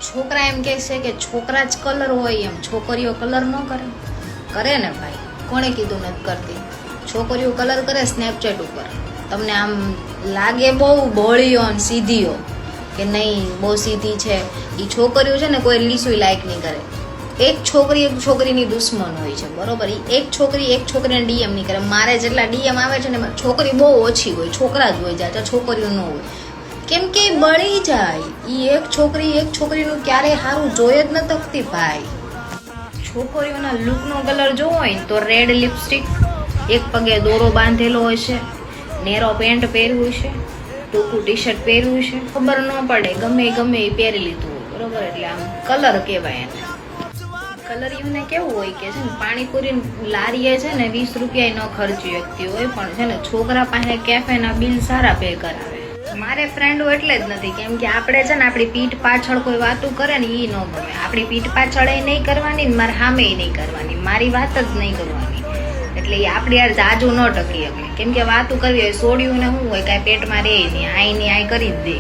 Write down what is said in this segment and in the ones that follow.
છોકરા એમ કહે છે કે છોકરા જ કલર હોય, એમ છોકરીઓ કલર ન કરે? કરે ને ભાઈ, કોણે કીધું નથી કરતી? છોકરીઓ કલર કરે સ્નેપચેટ ઉપર. તમને આમ લાગે બહુ ભોળીઓ અને સીધીઓ કે નહીં બહુ સીધી છે, એ છોકરીઓ છે ને કોઈ લીસું લાયક નહીં કરે. એક છોકરીની દુશ્મન હોય છે, બરોબર? એક છોકરીને ડીએમ નહીં કરે. મારે જેટલા ડીએમ આવે છે ને છોકરી બહુ ઓછી હોય, છોકરા જ હોય જાય, છોકરીઓ ન હોય. કેમ કે બળી જાય. એ એક છોકરીનું ક્યારેય સારું જોઈ જ ન શકતી ભાઈ. છોકરીઓના લુકનો કલર જોવો હોય ને તો રેડ લિપસ્ટિક, એક પગે દોરો બાંધેલો હોય છે, નેરો પેન્ટ પહેર્યું છે, ટૂંકું ટી શર્ટ પહેર્યું છે, ખબર ન પડે ગમે એ પહેરી લીધું હોય, બરોબર? એટલે આમ કલર કહેવાય એને. કલરિયુંને કેવું હોય કે છે ને પાણીપુરી લારીએ છે ને 20 રૂપિયા ન ખર્ચી વ્યક્તિ હોય, પણ છે ને છોકરા પાસે કેફેના બિલ સારા પે કરાવે. મારે ફ્રેન્ડો એટલે જ નથી, કેમ કે આપણે છે ને આપણી પીઠ પાછળ કોઈ વાતું કરે ને એ ન ગમે. આપણી પીઠ પાછળ એ નહીં કરવાની ને મારે સામે નહીં કરવાની, મારી વાત જ નહીં કરવાની. એટલે એ આપણી યાર જાજુ ન ટકી શકે, કેમ કે વાતું કરવી હોય સોડિયું ને શું હોય કાંઈ પેટમાં રહે નહીં, આઈની આઈ કરી જ દે.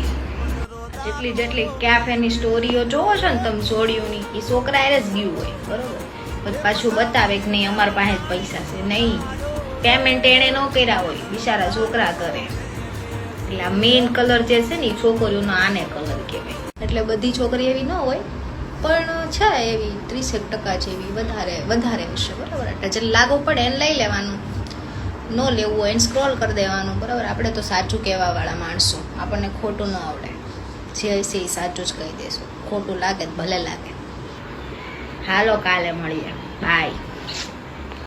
જેટલી કેફેની સ્ટોરીઓ જોવો છો ને તમે સોડિયુંની, એ છોકરા એ જ ગયું હોય, બરોબર? પછી પાછું બતાવે કે નહીં અમારા પાસે જ પૈસા છે. નહીં, પેમેન્ટ એણે ન કર્યા હોય, બિચારા છોકરા કરે. એટલે આ મેઇન કલર જે છે ને એ છોકરીઓનો આને કલર કહેવાય. એટલે બધી છોકરી એવી ન હોય, પણ છે એવી 30% છે એવી, વધારે હશે, બરાબર? એટલે જે લાગુ પડે એને લઈ લેવાનું, ન લેવું હોય એને સ્ક્રોલ કરી દેવાનું, બરાબર? આપણે તો સાચું કહેવાવાળા માણસો, આપણને ખોટું ન આવડે. જે હશે એ સાચું જ કહી દેશું, ખોટું લાગે ભલે લાગે. હાલો કાલે મળીએ, બાય.